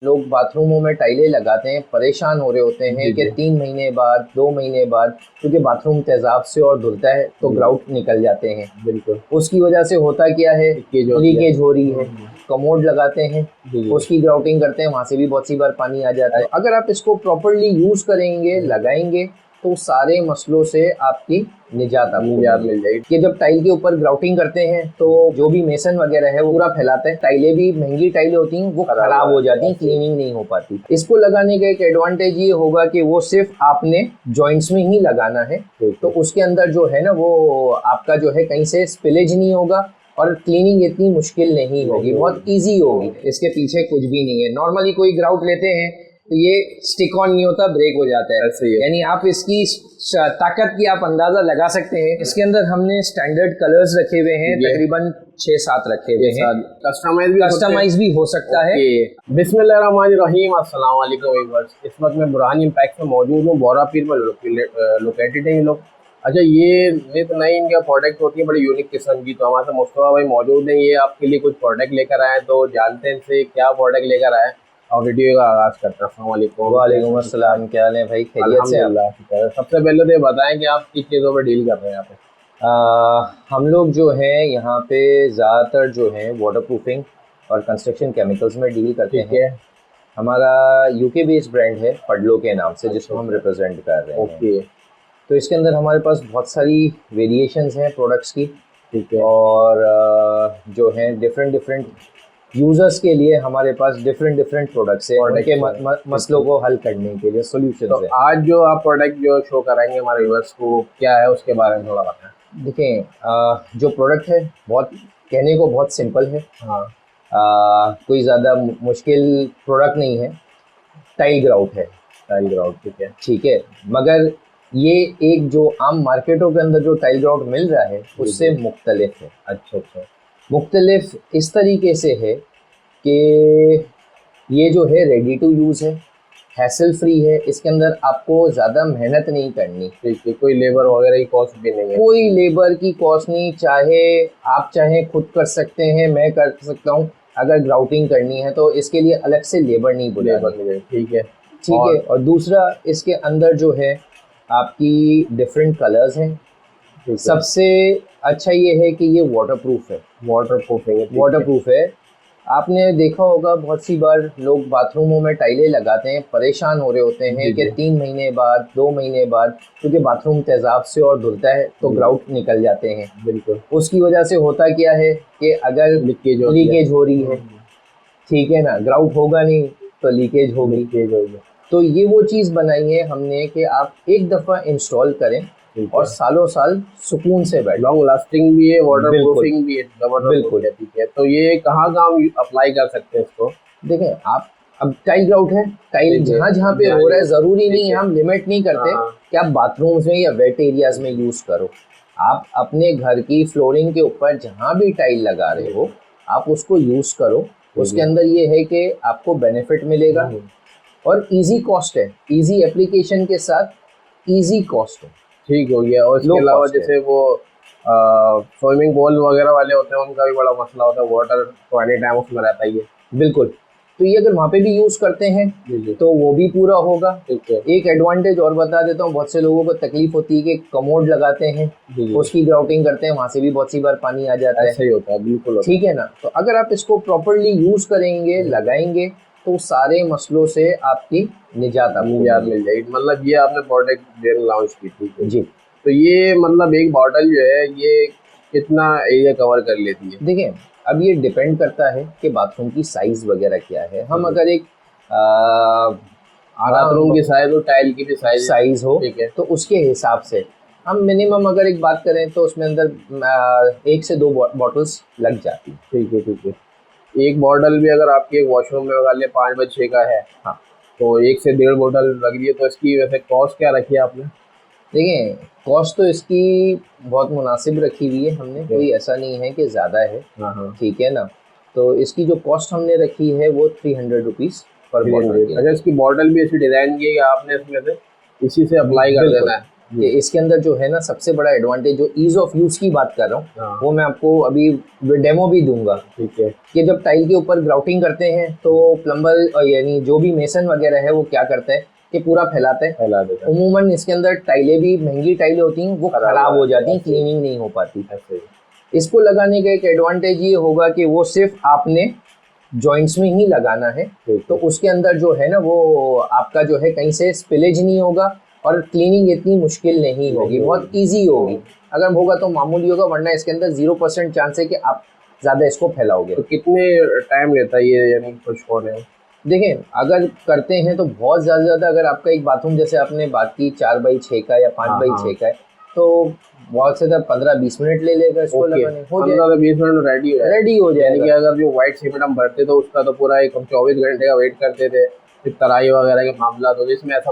लोग बाथरूमों में टाइलें लगाते हैं, परेशान हो रहे होते हैं कि 3 महीने बाद 2 महीने बाद, क्योंकि बाथरूम तेजाब से और धुलता है तो ग्राउट निकल जाते हैं। बिल्कुल। उसकी वजह से होता क्या है, लीकेज हो रही है। कमोड लगाते हैं, उसकी ग्राउटिंग करते हैं, वहाँ से भी बहुत सी बार पानी आ जाता है। अगर आप इसको प्रॉपरली यूज करेंगे, लगाएंगे, तो सारे मसलों से आपकी निजात मिल जाएगी। कि जब टाइल के ऊपर ग्राउटिंग करते हैं तो जो भी मेसन वगैरह है वो पूरा फैलाता है। टाइलें भी महंगी टाइलें होती हैं, वो खराब हो जाती हैं, क्लीनिंग नहीं हो पाती। इसको लगाने का एक एडवांटेज ये होगा कि वो सिर्फ आपने जॉइंट्स में ही लगाना है, तो उसके अंदर जो है ना वो आपका जो है कहीं से स्पिलेज नहीं होगा और क्लीनिंग इतनी मुश्किल नहीं होगी, बहुत इजी होगी। इसके पीछे कुछ भी नहीं है। नॉर्मली कोई ग्राउट लेते हैं तो ये स्टिक ऑन नहीं होता, ब्रेक हो जाता है। यानी आप इसकी ताकत की आप अंदाजा लगा सकते हैं। इसके अंदर हमने स्टैंडर्ड कलर्स रखे हुए हैं, तकरीबन 6-7 रखे हुए हैं। कस्टमाइज भी हो सकता है। बिस्मिल्लाहिर्रहमानिर्रहीम, अस्सलाम वालेकुम व्यूअर्स। इस वक्त मैं बुरहान इम्पैक्ट में मौजूद हूँ, बोरा पीर में लोकेटेड है ये लोग। अच्छा, ये नित नई इनका प्रोडक्ट होती है, बड़ी यूनिक किस्म की। तो हमारे साथ मुस्तफा भाई मौजूद हैं, ये आपके लिए कुछ प्रोडक्ट लेकर आए, तो जानते हैं इनसे क्या प्रोडक्ट लेकर आए और वीडियो का आगाज करते हैं। अस्सलाम वालेकुम। वालेकुम अस्सलाम, क्या हाल है भाई? खैरियत से? सबसे पहले तो ये बताएं कि आप किस चीज़ों पर डील कर रहे हैं यहाँ पे? हम लोग जो है यहाँ पे ज़्यादातर जो है वाटर प्रूफिंग और कंस्ट्रक्शन केमिकल्स में डील करते हैं। हमारा यूके बेस्ड ब्रांड है पडलो के नाम से, जिसको हम रिप्रेजेंट कर रहे हैं। तो इसके अंदर हमारे पास बहुत सारी वेरिएशंस हैं प्रोडक्ट्स की। ठीक है। और जो हैं डिफरेंट यूजर्स के लिए हमारे पास डिफरेंट प्रोडक्ट्स हैं, उनके मसलों को हल करने के लिए सोल्यूशन तो है। आज जो आप प्रोडक्ट जो शो कराएंगे हमारे व्यूअर्स को, क्या है उसके बारे में थोड़ा बताएं। देखें, जो प्रोडक्ट है बहुत कहने को बहुत सिंपल है। हाँ। कोई ज़्यादा मुश्किल प्रोडक्ट नहीं है। टाइल ग्राउट है। टाइल ग्राउट, ठीक है। मगर ये एक जो आम मार्केटों के अंदर जो टाइल ग्राउट मिल रहा है उससे मुख्तलिफ है। अच्छा। मुख्तलिफ इस तरीके से है कि ये जो है रेडी टू यूज़ है, हैसल फ्री है। इसके अंदर आपको ज़्यादा मेहनत नहीं करनी। ठीक है। कोई लेबर वगैरह की कॉस्ट भी नहीं है? कोई लेबर की कॉस्ट नहीं। आप चाहे खुद कर सकते हैं, मैं कर सकता हूँ। अगर ग्राउटिंग करनी है तो इसके लिए अलग से लेबर नहीं बुलानी। ठीक है। और दूसरा, इसके अंदर जो है आपकी डिफरेंट कलर्स हैं। सबसे अच्छा ये है कि ये वाटरप्रूफ है। वाटरप्रूफ है। आपने देखा होगा बहुत सी बार लोग बाथरूमों में टाइलें लगाते हैं, परेशान हो रहे होते हैं कि 3 महीने बाद 2 महीने बाद, क्योंकि बाथरूम तेजाब से और धुलता है तो ग्राउट निकल जाते हैं। बिल्कुल। उसकी वजह से होता क्या है कि अगर लीकेज हो रही है, ठीक है ना, ग्राउट होगा नहीं तो लीकेज होगी। तो ये वो चीज़ बनाई है हमने कि आप एक दफ़ा इंस्टॉल करें और सालों साल सुकून से बैठे। लॉन्ग लास्टिंग भी है, वाटर प्रूफिंग भी है। बिल्कुल। ठीक है। तो ये कहाँ हम अप्लाई कर सकते हैं इसको? देखें, आप अब टाइल ग्राउट है, टाइल जहाँ पे हो रहा है, ज़रूरी नहीं है, हम लिमिट नहीं करते कि आप बाथरूम्स में या वेट एरियाज में यूज़ करो। आप अपने घर की फ्लोरिंग के ऊपर जहाँ भी टाइल लगा रहे हो आप उसको यूज़ करो। उसके अंदर ये है कि आपको बेनिफिट मिलेगा और इजी कॉस्ट है। इजी एप्लीकेशन के साथ इजी कॉस्ट है। ठीक हो गया। और इसके अलावा जैसे वो स्विमिंग पूल वगैरह वाले होते हैं, उनका भी बड़ा मसला होता है, वाटर तो एनी टाइम उसमें रहता ही है। बिल्कुल। तो ये अगर वहाँ पे भी यूज़ करते हैं तो वो भी पूरा होगा। एक एडवांटेज और बता देता हूँ, बहुत से लोगों को तकलीफ होती है कि कमोड लगाते हैं, उसकी ग्राउटिंग करते हैं, वहाँ से भी बहुत सी बार पानी आ जाता है। सही होता है, बिल्कुल। ठीक है ना। तो अगर आप इसको प्रॉपरली यूज़ करेंगे, लगाएंगे, तो सारे मसलों से आपकी निजात मिल जाएगी। मतलब ये आपने प्रोडक्ट लॉन्च की थी जी। तो ये मतलब एक बॉटल जो है ये कितना एरिया कवर कर लेती है? देखिए, अब ये डिपेंड करता है कि बाथरूम की साइज़ वगैरह क्या है। हम अगर एक बाथरूम की साइज़ और टाइल की भी साइज़ हो तो उसके हिसाब से हम मिनिमम अगर एक बात करें तो उसमें अंदर 1 से 2 बॉटल्स लग जाती है। ठीक है। एक बॉटल भी अगर आपकी एक वॉशरूम में लगा ले 5x6 का है, हाँ, तो 1 से 1.5 बॉटल लग रही है। तो इसकी वैसे कॉस्ट क्या रखी है आपने? देखिए, कॉस्ट तो इसकी बहुत मुनासिब रखी हुई है हमने, कोई ऐसा नहीं है कि ज़्यादा है। ठीक है ना। तो इसकी जो कॉस्ट हमने रखी है वो 300 रुपीज़ पर बॉटल। अच्छा, इसकी बॉटल भी ऐसी डिज़ाइन की है कि आपने इसमें से इसी से अप्लाई कर देना है। कि इसके अंदर जो है ना सबसे बड़ा एडवांटेज, जो ईज ऑफ यूज की बात कर रहा हूँ, वो मैं आपको अभी डेमो भी दूंगा। ठीक है। कि जब टाइल के ऊपर ग्राउटिंग करते हैं तो प्लम्बर यानी जो भी मेसन वगैरह है वो क्या करता है कि पूरा फैला देता है। उमूमन इसके अंदर टाइलें भी महंगी टाइलें होती हैं, वो खराब हो जाती हैं, क्लीनिंग नहीं हो पाती। इसको लगाने का एक एडवांटेज ये होगा कि वो सिर्फ आपने जॉइंट्स में ही लगाना है, तो उसके अंदर जो है ना वो आपका जो है कहीं से स्पिलेज नहीं होगा और क्लीनिंग इतनी मुश्किल नहीं होगी, बहुत इजी होगी। अगर होगा तो मामूली होगा, वरना इसके अंदर 0% चांस है कि आप ज़्यादा इसको फैलाओगे। तो कितने टाइम लेता है ये यानी कुछ होने? देखें, अगर करते हैं तो बहुत ज़्यादा अगर आपका एक बाथरूम जैसे आपने बात की 4x6 का या 5x6 का है, तो बहुत से 15-20 मिनट ले लेगा इसको लगाने, हो जाएगा 15-20 मिनट रेडी हो जाएगा। यानी कि अगर जो व्हाइट सीमेंट हम भरते तो उसका तो पूरा एक 24 घंटे का वेट करते थे, फिर तराई वगैरह के मामला, तो इसमें ऐसा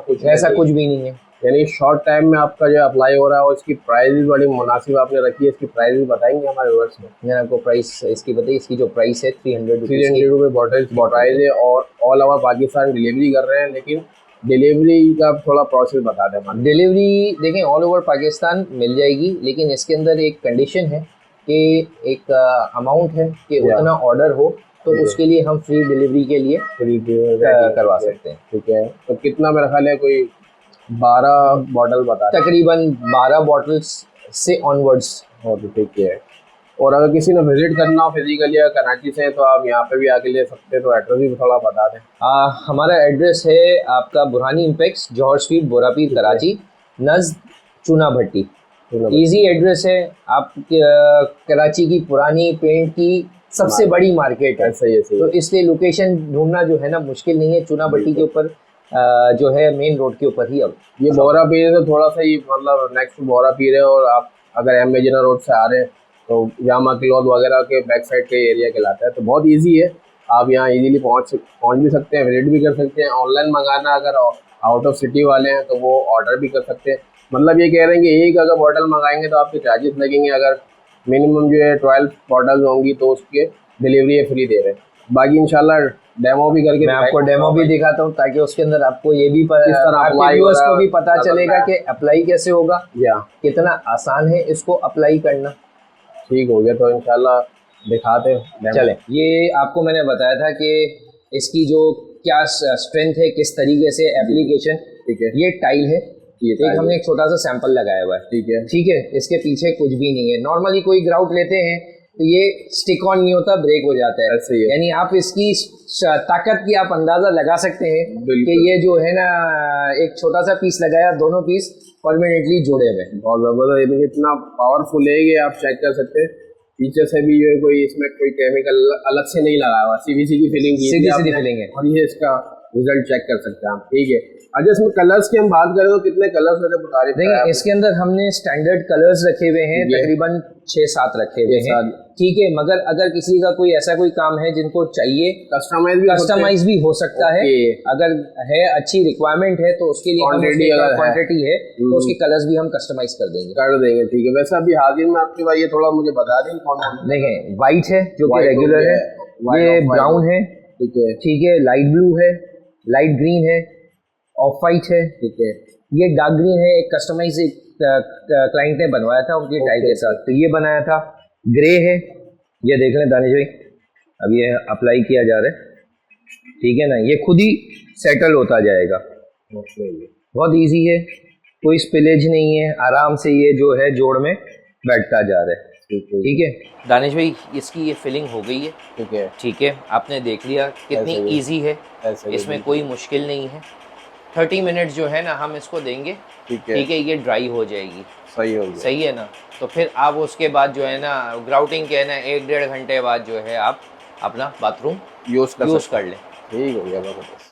कुछ भी नहीं है। यानी शॉर्ट टाइम में आपका जो अप्लाई हो रहा है, इसकी प्राइस भी बड़ी मुनासिब आपने रखी है। इसकी प्राइस भी बताएंगे हमारे व्यूअर्स को? मैंने आपको प्राइस इसकी बताई, इसकी जो प्राइस है 300 रुपये बॉटल प्राइस है, और ऑल ओवर पाकिस्तान डिलीवरी कर रहे हैं। लेकिन डिलीवरी का थोड़ा प्रोसेस बता दें। डिलीवरी देखें ऑल ओवर पाकिस्तान मिल जाएगी, लेकिन इसके अंदर एक कंडीशन है कि एक अमाउंट है कि उतना ऑर्डर हो तो उसके लिए हम फ्री डिलीवरी के लिए करवा सकते हैं। ठीक है, तो कितना मेरा ख्याल है कोई 12 बॉटल बता, तकरीबन 12 बॉटल्स से ऑनवर्ड्स हो। ठीक है, और अगर किसी ने विजिट करना हो फिजिकली या कराची से, तो आप यहाँ पे भी आके ले सकते हैं। तो एड्रेस भी थोड़ा बता दें। हमारा एड्रेस है आपका बुरहानी इम्पेक्स, जौहर स्ट्रीट, बोरापीर, कराची, नज़द चूना भट्टी। इजी एड्रेस है। आप कराची की पुरानी पेंट की सबसे बड़ी मार्केट है, सही है। तो इसलिए लोकेशन ढूंढना जो है ना मुश्किल नहीं है। चूना भट्टी के ऊपर जो है मेन रोड के ऊपर ही। अब ये बोरापीर से थोड़ा सा ही मतलब नेक्स्ट बोरापीर है, और आप अगर एम मदीना रोड से आ रहे हैं तो जामा क्लॉथ वगैरह के बैक साइड के एरिया कहलाता है। तो बहुत इजी है, आप यहाँ इजीली पहुँच भी सकते हैं, विजिट भी कर सकते हैं। ऑनलाइन मंगाना अगर आउट ऑफ सिटी वाले हैं तो वो ऑर्डर भी कर सकते हैं। मतलब ये कह रहे हैं कि एक अगर बॉटल मंगाएंगे तो आपके चार्जेस लगेंगे, अगर मिनिमम जो है 12 बॉटल्स होंगी तो उसके डिलीवरी फ्री दे रहे हैं। बाकी इंशाल्लाह डेमो भी करके मैं आपको डेमो भी दिखाता हूँ, ताकि उसके अंदर आपको ये भी व्यूअर्स को भी पता चलेगा कि अप्लाई कैसे होगा या कितना आसान है इसको अप्लाई करना। ठीक हो गया, तो इंशाल्लाह दिखाते हैं। चले, ये आपको मैंने बताया था कि इसकी जो क्या स्ट्रेंथ है, किस तरीके से एप्लीकेशन। ठीक है, ये टाइल है, एक हमने एक छोटा सा सैंपल लगाया हुआ है। ठीक है, इसके पीछे कुछ भी नहीं है। नॉर्मली कोई ग्राउट लेते हैं तो ये स्टिक ऑन नहीं होता, ब्रेक हो जाता है। यानी आप इसकी ताकत की आप अंदाजा लगा सकते हैं कि ये जो है ना एक छोटा सा पीस लगाया, दोनों पीस परमानेंटली जुड़े हुए। बहुत जबरदस्त, इतना पावरफुल है, ये आप चेक कर सकते हैं। पीछे से भी जो है कोई इसमें कोई केमिकल अलग से नहीं लगा हुआ, सीधी फीलिंग, सीधी फीलिंग है, और ये इसका रिजल्ट चेक कर सकते हैं आप। ठीक है, अच्छा इसमें कलर्स की हम बात करें तो कितने कलर्स वैसे बता रहे हैं? इसके अंदर हमने स्टैंडर्ड कलर्स रखे हुए हैं, तकरीबन 6-7 रखे हुए हैं। ठीक है, मगर अगर किसी का कोई ऐसा कोई काम है जिनको चाहिए कस्टमाइज भी हो सकता है। अगर है अच्छी रिक्वायरमेंट है तो उसके लिए क्वांटिटी है तो उसके कलर्स भी हम कस्टमाइज कर देंगे। ठीक है, वैसे अभी हाजिर में आपके भाई ये थोड़ा मुझे बता दें कौन कौन? देखें, वाइट है जो कि रेगुलर है, ये ब्राउन है, ठीक है, लाइट ब्लू है, लाइट ग्रीन है, ऑफ वाइट है, ठीक है, ये डार्क ग्रीन है। एक कस्टमाइज क्लाइंट ने बनवाया था उनकी टाइल के साथ, तो ये बनाया था। ग्रे है, ये देख लें दानिश भाई, अब ये अप्लाई किया जा रहा है। ठीक है ना, ये खुद ही सेटल होता जाएगा, बहुत इजी है, कोई स्पिलेज नहीं है, आराम से ये जो है जोड़ में बैठता जा रहा है। ठीक है दानिश भाई, इसकी ये फिलिंग हो गई है। ठीक है, आपने देख लिया कितनी इजी है, इसमें कोई मुश्किल नहीं है। 30 मिनट जो है ना हम इसको देंगे। ठीक है, ये ड्राई हो जाएगी। सही है ना, तो फिर आप उसके बाद जो है ना ग्राउटिंग के है ना 1-1.5 घंटे बाद जो है आप अपना बाथरूम यूज़ कर लें। ठीक हो गया।